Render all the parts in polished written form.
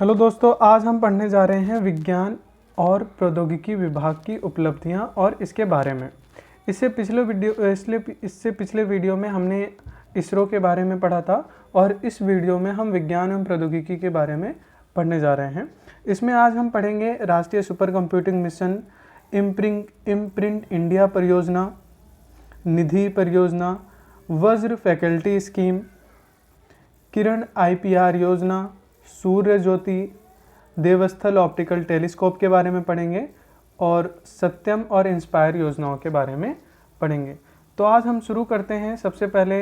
Hello दोस्तों, आज हम पढ़ने जा रहे हैं विज्ञान और प्रौद्योगिकी विभाग की उपलब्धियां और इसके बारे में। इससे पिछले वीडियो में हमने इसरो के बारे में पढ़ा था और इस वीडियो में हम विज्ञान एवं प्रौद्योगिकी के बारे में पढ़ने जा रहे हैं। इसमें आज हम पढ़ेंगे राष्ट्रीय super computing mission, imprint India परियोजना, निधि परियोजना, वज्र फैकल्टी स्कीम, किरण IPR योजना, सूर्य ज्योति, देवस्थल ऑप्टिकल टेलीस्कोप के बारे में पढ़ेंगे और सत्यम और इंस्पायर योजनाओं के बारे में पढ़ेंगे। तो आज हम शुरू करते हैं सबसे पहले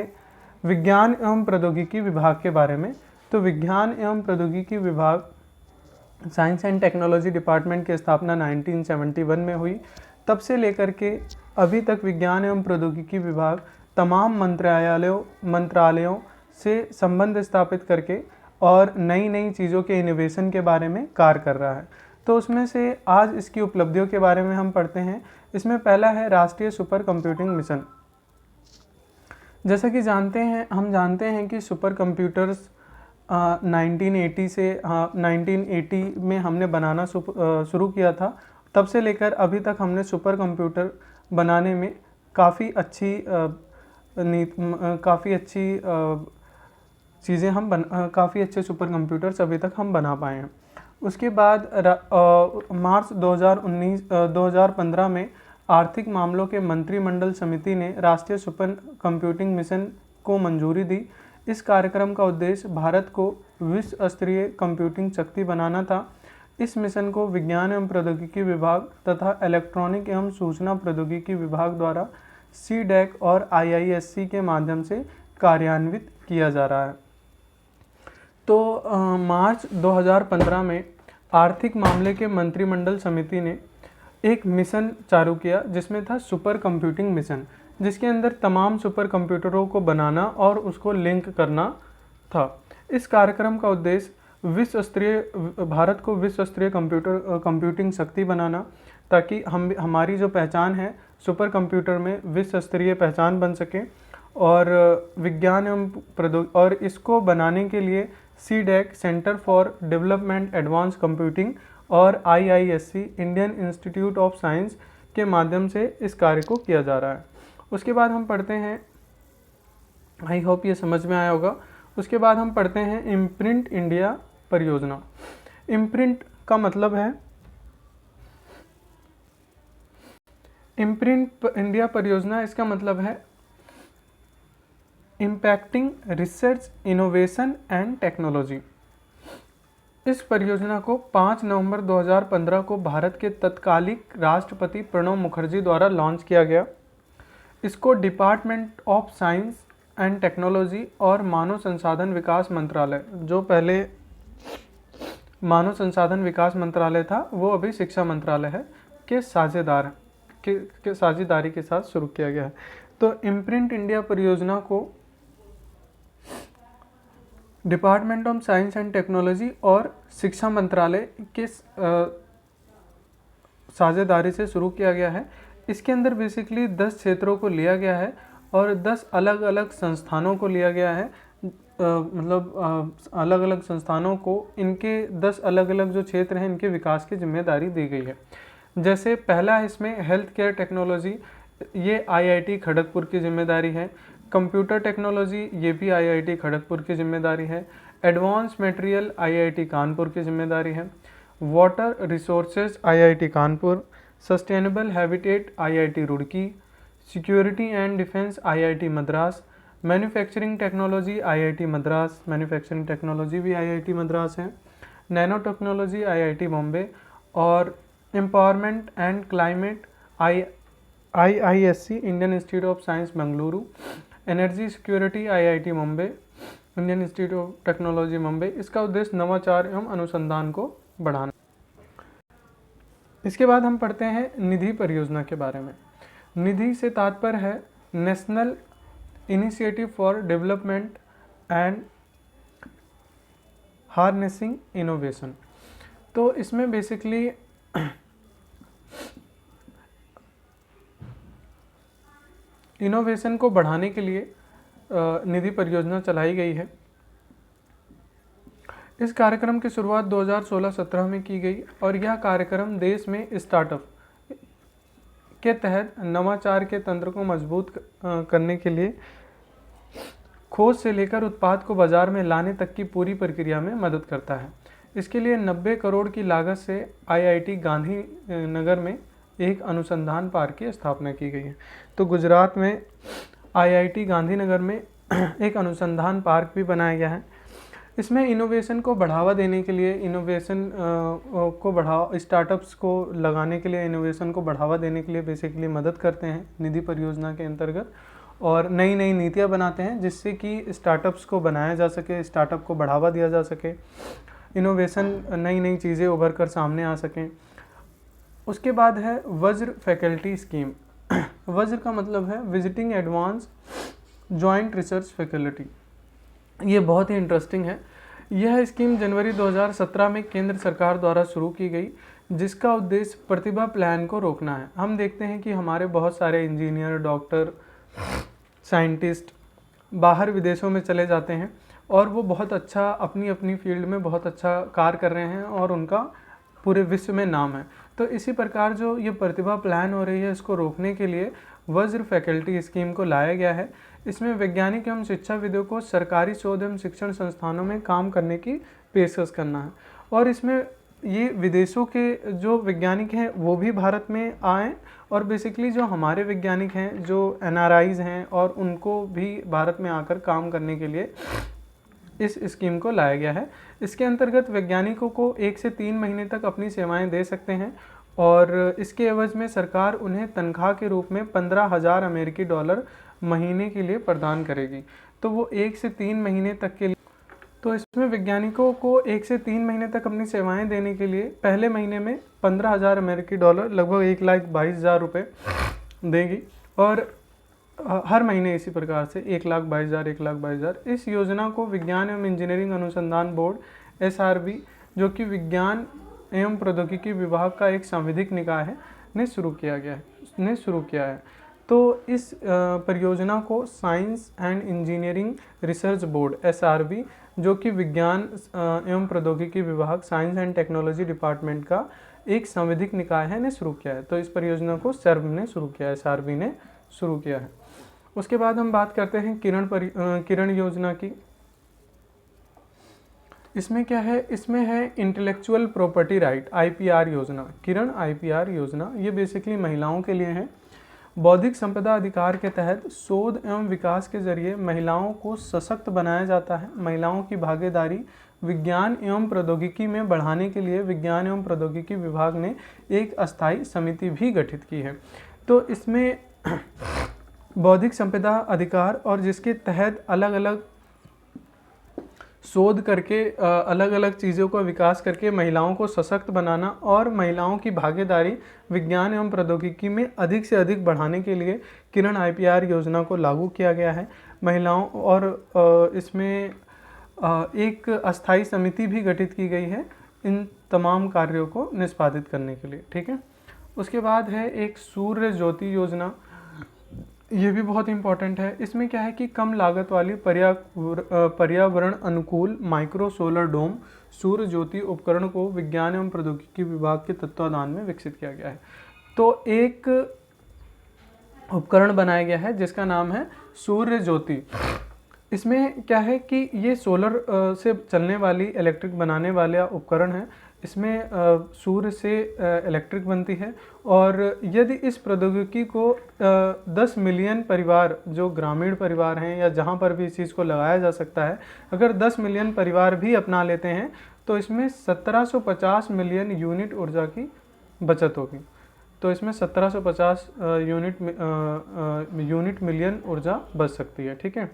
विज्ञान एवं प्रौद्योगिकी विभाग के बारे में। तो विज्ञान एवं प्रौद्योगिकी विभाग साइंस एंड टेक्नोलॉजी डिपार्टमेंट की स्थापना 1971 में हुई। तब से लेकर के अभी तक विज्ञान एवं प्रौद्योगिकी विभाग तमाम मंत्रालयों से संबंध स्थापित करके और नई नई चीज़ों के इनोवेशन के बारे में कार्य कर रहा है। तो उसमें से आज इसकी उपलब्धियों के बारे में हम पढ़ते हैं। इसमें पहला है राष्ट्रीय सुपर कंप्यूटिंग मिशन। जैसा कि हम जानते हैं कि सुपर कंप्यूटर्स 1980 में हमने बनाना शुरू किया था। तब से लेकर अभी तक हमने सुपर कंप्यूटर बनाने में काफ़ी अच्छी काफ़ी अच्छे सुपर कंप्यूटर्स अभी तक हम बना पाए हैं। उसके बाद मार्च 2015 में आर्थिक मामलों के मंत्रिमंडल समिति ने राष्ट्रीय सुपर कंप्यूटिंग मिशन को मंजूरी दी। इस कार्यक्रम का उद्देश्य भारत को विश्व स्तरीय कंप्यूटिंग शक्ति बनाना था। इस मिशन को विज्ञान एवं प्रौद्योगिकी विभाग तथा इलेक्ट्रॉनिक एवं सूचना प्रौद्योगिकी विभाग द्वारा CDAC और IISc के माध्यम से कार्यान्वित किया जा रहा है। तो मार्च 2015 में आर्थिक मामले के मंत्रिमंडल समिति ने एक मिशन चालू किया जिसमें था सुपर कंप्यूटिंग मिशन, जिसके अंदर तमाम सुपर कंप्यूटरों को बनाना और उसको लिंक करना था। इस कार्यक्रम का उद्देश्य भारत को विश्व स्तरीय कंप्यूटिंग शक्ति बनाना, ताकि हमारी जो पहचान है सुपर कंप्यूटर में विश्व स्तरीय पहचान बन सके। और विज्ञान एवं और इसको बनाने के लिए CDAC centre for development advance computing और IISc Indian Institute of science के माध्यम से इस कार्य को किया जा रहा है। उसके बाद हम पढ़ते हैं, आई होप ये समझ में आया होगा। उसके बाद हम पढ़ते हैं इम्प्रिंट इंडिया परियोजना। इम्प्रिंट का मतलब है, इम्प्रिंट इंडिया परियोजना, इसका मतलब है impacting research, innovation and technology. इस परियोजना को 5 नवंबर 2015 को भारत के तत्कालिक राष्ट्रपति प्रणब मुखर्जी द्वारा लॉन्च किया गया। इसको department of science and technology और मानव संसाधन विकास मंत्रालय, जो पहले मानव संसाधन विकास मंत्रालय था वो अभी शिक्षा मंत्रालय है, के साझेदारी के साथ शुरू किया गया है। तो इम्प्रिंट इंडिया परियोजना को department of science and technology और शिक्षा मंत्रालय के साझेदारी से शुरू किया गया है। इसके अंदर बेसिकली 10 क्षेत्रों को लिया गया है और 10 अलग अलग संस्थानों को लिया गया है। अलग अलग संस्थानों को इनके 10 अलग अलग जो क्षेत्र हैं इनके विकास की जिम्मेदारी दी गई है। जैसे पहला है इसमें हेल्थ केयर टेक्नोलॉजी, ये IIT खड़गपुर की जिम्मेदारी है। कंप्यूटर टेक्नोलॉजी, ये भी IIT खड़गपुर की जिम्मेदारी है। एडवांस मटेरियल IIT कानपुर की जिम्मेदारी है। Water resources IIT Kanpur. Sustainable habitat IIT Roorkee. Security and defence IIT Madras. Manufacturing technology IIT Madras, manufacturing technology भी IIT मद्रास है। Nano technology IIT Bombay. और empowerment and climate IISc Indian Institute of Science Bengaluru. Energy security IIT Mumbai, Indian Institute of Technology Mumbai. इसका उद्देश्य नवाचार एवं अनुसंधान को बढ़ाना। इसके बाद हम पढ़ते हैं निधि परियोजना के बारे में। निधि से तात्पर्य है national initiative for development and harnessing innovation. तो इसमें बेसिकली इनोवेशन को बढ़ाने के लिए निधि परियोजना चलाई गई है। इस कार्यक्रम की शुरुआत 2016-17 में की गई और यह कार्यक्रम देश में स्टार्टअप के तहत नवाचार के तंत्र को मजबूत करने के लिए खोज से लेकर उत्पाद को बाजार में लाने तक की पूरी प्रक्रिया में मदद करता है। इसके लिए 90 करोड़ की लागत से आईआईटी गांधीनगर में एक अनुसंधान पार्क की स्थापना की गई है। तो गुजरात में आईआईटी गांधीनगर में एक अनुसंधान पार्क भी बनाया गया है। इसमें इनोवेशन को बढ़ावा देने के लिए, स्टार्टअप्स को लगाने के लिए, इनोवेशन को बढ़ावा देने के लिए बेसिकली मदद करते हैं निधि परियोजना के अंतर्गत, और नई नई नीतियाँ बनाते हैं जिससे कि स्टार्टअप्स को बनाया जा सके, स्टार्टअप को बढ़ावा दिया जा सके, इनोवेशन नई नई चीज़ें उभर कर सामने आ सकें। उसके बाद है वज्र फैकल्टी स्कीम। वज्र का मतलब है visiting advance joint research faculty. ये बहुत ही इंटरेस्टिंग है। यह स्कीम जनवरी 2017 में केंद्र सरकार द्वारा शुरू की गई, जिसका उद्देश्य प्रतिभा प्लान को रोकना है। हम देखते हैं कि हमारे बहुत सारे इंजीनियर, डॉक्टर, साइंटिस्ट बाहर विदेशों में चले जाते हैं और वो बहुत अच्छा अपनी अपनी फील्ड में बहुत अच्छा कार्य कर रहे हैं और उनका पूरे विश्व में नाम है। तो इसी प्रकार जो ये प्रतिभा प्लान हो रही है, इसको रोकने के लिए वज्र फैकल्टी स्कीम को लाया गया है। इसमें वैज्ञानिक एवं शिक्षाविदों को सरकारी शोध एवं शिक्षण संस्थानों में काम करने की पेशकश करना है, और इसमें ये विदेशों के जो वैज्ञानिक हैं वो भी भारत में आएँ, और बेसिकली जो हमारे वैज्ञानिक हैं जो एनआरआईज हैं और उनको भी भारत में आकर काम करने के लिए इस स्कीम को लाया गया है। इसके अंतर्गत वैज्ञानिकों को 1 से 3 महीने तक अपनी सेवाएं दे सकते हैं और इसके एवज में सरकार उन्हें तनख्वाह के रूप में 15,000 अमेरिकी डॉलर महीने के लिए प्रदान करेगी। तो वो 1 से 3 महीने तक के लिए, तो इसमें वैज्ञानिकों को 1 से 3 महीने तक अपनी सेवाएं देने के लिए पहले महीने में 15,000 अमेरिकी डॉलर, लगभग 1,22,000 रुपये देगी, और हर महीने इसी प्रकार से 1,22,000। इस योजना को विज्ञान एवं इंजीनियरिंग अनुसंधान बोर्ड SRB, जो कि विज्ञान एवं प्रौद्योगिकी विभाग का एक सांविधिक निकाय है, ने शुरू किया है। तो इस परियोजना को science and engineering research board SRB, जो कि विज्ञान एवं प्रौद्योगिकी विभाग, साइंस एंड टेक्नोलॉजी डिपार्टमेंट का एक सांविधिक निकाय है, ने शुरू किया है। तो इस परियोजना को SRB ने शुरू किया है, SRB ने शुरू किया है। उसके बाद हम बात करते हैं किरण योजना की। इसमें क्या है? इसमें है इंटेलेक्चुअल प्रॉपर्टी राइट, IPR योजना। किरण IPR योजना ये बेसिकली महिलाओं के लिए है। बौद्धिक संपदा अधिकार के तहत शोध एवं विकास के जरिए महिलाओं को सशक्त बनाया जाता है। महिलाओं की भागीदारी विज्ञान एवं प्रौद्योगिकी में बढ़ाने के लिए विज्ञान एवं प्रौद्योगिकी विभाग ने एक अस्थायी समिति भी गठित की है। तो इसमें बौद्धिक संपदा अधिकार और जिसके तहत अलग अलग शोध करके अलग अलग चीज़ों का विकास करके महिलाओं को सशक्त बनाना और महिलाओं की भागीदारी विज्ञान एवं प्रौद्योगिकी में अधिक से अधिक बढ़ाने के लिए किरण IPR योजना को लागू किया गया है। महिलाओं और इसमें एक अस्थायी समिति भी गठित की गई है इन तमाम कार्यों को निष्पादित करने के लिए। ठीक है। उसके बाद है एक सूर्य ज्योति योजना। ये भी बहुत इंपॉर्टेंट है। इसमें क्या है कि कम लागत वाली पर्यावरण अनुकूल माइक्रो सोलर डोम सूर्य ज्योति उपकरण को विज्ञान एवं प्रौद्योगिकी विभाग के तत्वाधान में विकसित किया गया है। तो एक उपकरण बनाया गया है जिसका नाम है सूर्य ज्योति। इसमें क्या है कि ये सोलर से चलने वाली इलेक्ट्रिक बनाने वाला उपकरण है। इसमें सूर्य से इलेक्ट्रिक बनती है और यदि इस प्रौद्योगिकी को 10 मिलियन परिवार, जो ग्रामीण परिवार हैं या जहां पर भी इस चीज़ को लगाया जा सकता है, अगर 10 मिलियन परिवार भी अपना लेते हैं तो इसमें 1750 मिलियन यूनिट ऊर्जा की बचत होगी। तो इसमें 1750 यूनिट मिलियन ऊर्जा बच सकती है। ठीक है,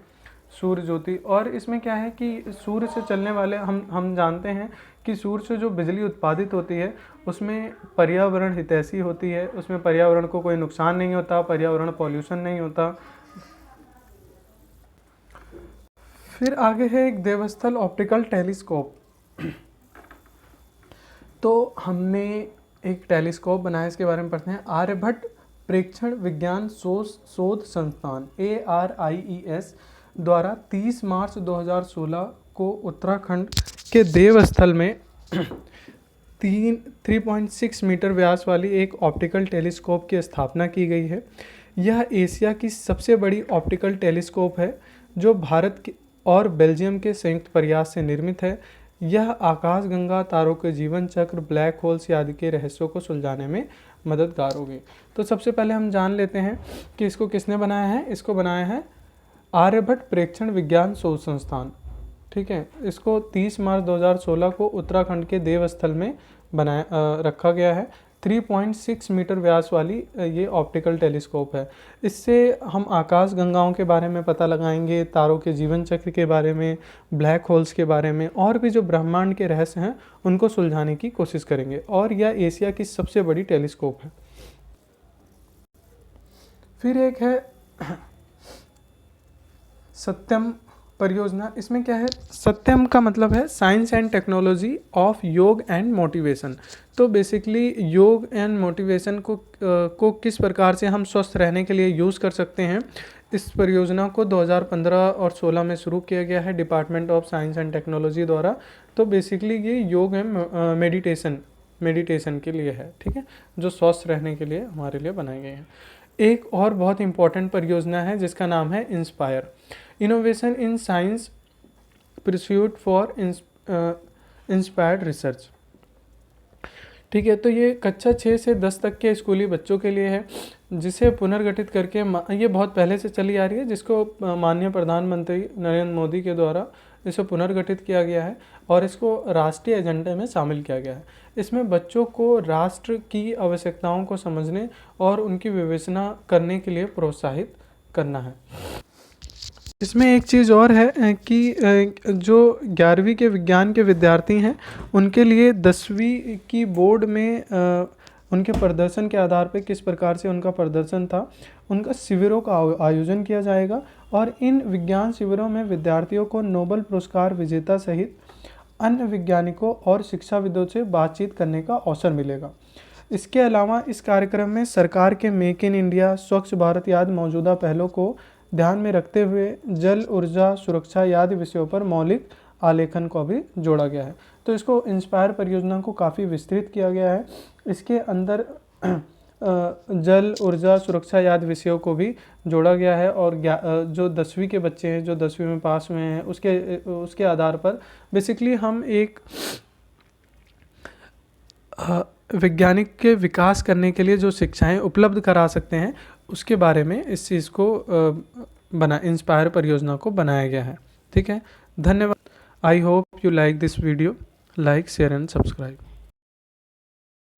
सूर्य ज्योति। और इसमें क्या है कि सूर्य से चलने वाले हम जानते हैं कि सूर्य से जो बिजली उत्पादित होती है उसमें पर्यावरण हितैषी होती है, उसमें पर्यावरण को कोई नुकसान नहीं होता, पर्यावरण पॉल्यूशन नहीं होता। फिर आगे है एक देवस्थल ऑप्टिकल टेलीस्कोप। तो हमने एक टेलीस्कोप बनाया, इसके बारे में पढ़ते हैं। आर्यभट्ट प्रेक्षण विज्ञान शोध संस्थान ARIES द्वारा 30 मार्च 2016 को उत्तराखंड के देवस्थल में 3.6 मीटर व्यास वाली एक ऑप्टिकल टेलीस्कोप की स्थापना की गई है। यह एशिया की सबसे बड़ी ऑप्टिकल टेलीस्कोप है जो भारत और बेल्जियम के संयुक्त प्रयास से निर्मित है। यह आकाशगंगा, तारों के जीवन चक्र, ब्लैक होल्स आदि के रहस्यों को सुलझाने में मददगार होगी। तो सबसे पहले हम जान लेते हैं कि इसको किसने बनाया है। इसको बनाया है आर्यभट्ट प्रेक्षण विज्ञान शोध संस्थान। ठीक है, इसको 30 मार्च 2016 को उत्तराखंड के देवस्थल में रखा गया है। 3.6 मीटर व्यास वाली ये ऑप्टिकल टेलीस्कोप है। इससे हम आकाश गंगाओं के बारे में पता लगाएंगे, तारों के जीवन चक्र के बारे में, ब्लैक होल्स के बारे में और भी जो ब्रह्मांड के रहस्य हैं उनको सुलझाने की कोशिश करेंगे। और यह एशिया की सबसे बड़ी टेलीस्कोप है। फिर एक है सत्यम परियोजना। इसमें क्या है, सत्यम का मतलब है साइंस एंड टेक्नोलॉजी ऑफ योग एंड मोटिवेशन। तो बेसिकली योग एंड मोटिवेशन को किस प्रकार से हम स्वस्थ रहने के लिए यूज़ कर सकते हैं, इस परियोजना को 2015 और 16 में शुरू किया गया है department of science and technology द्वारा। तो बेसिकली ये योग एंड मेडिटेशन के लिए है। ठीक है, जो स्वस्थ रहने के लिए हमारे लिए बनाए गए हैं। एक और बहुत इंपॉर्टेंट परियोजना है जिसका नाम है inspire, innovation in science pursuit for inspired research. ठीक है, तो ये कक्षा 6 से 10 तक के स्कूली बच्चों के लिए है, जिसे पुनर्गठित करके ये बहुत पहले से चली आ रही है, जिसको माननीय प्रधानमंत्री नरेंद्र मोदी के द्वारा इसे पुनर्गठित किया गया है और इसको राष्ट्रीय एजेंडे में शामिल किया गया है। इसमें बच्चों को राष्ट्र की आवश्यकताओं को समझने और उनकी विवेचना करने के लिए प्रोत्साहित करना है। इसमें एक चीज़ और है कि जो 11वीं के विज्ञान के विद्यार्थी हैं उनके लिए 10वीं की बोर्ड में उनके प्रदर्शन के आधार पर किस प्रकार से उनका प्रदर्शन था, उनका शिविरों का आयोजन किया जाएगा और इन विज्ञान शिविरों में विद्यार्थियों को नोबेल पुरस्कार विजेता सहित अन्य वैज्ञानिकों और शिक्षाविदों से बातचीत करने का अवसर मिलेगा। इसके अलावा इस कार्यक्रम में सरकार के मेक इन इंडिया, स्वच्छ भारत आदि मौजूदा पहलों को ध्यान में रखते हुए जल, ऊर्जा, सुरक्षा आदि विषयों पर मौलिक आलेखन को भी जोड़ा गया है। तो इसको इंस्पायर परियोजना को काफ़ी विस्तृत किया गया है। इसके अंदर जल, ऊर्जा, सुरक्षा आदि विषयों को भी जोड़ा गया है और जो 10वीं के बच्चे हैं, जो 10वीं में पास हुए हैं, उसके आधार पर बेसिकली हम एक वैज्ञानिक के विकास करने के लिए जो शिक्षाएं उपलब्ध करा सकते हैं उसके बारे में इस चीज़ को इंस्पायर परियोजना को बनाया गया है। ठीक है, धन्यवाद। I hope you like this video. Like, share and subscribe.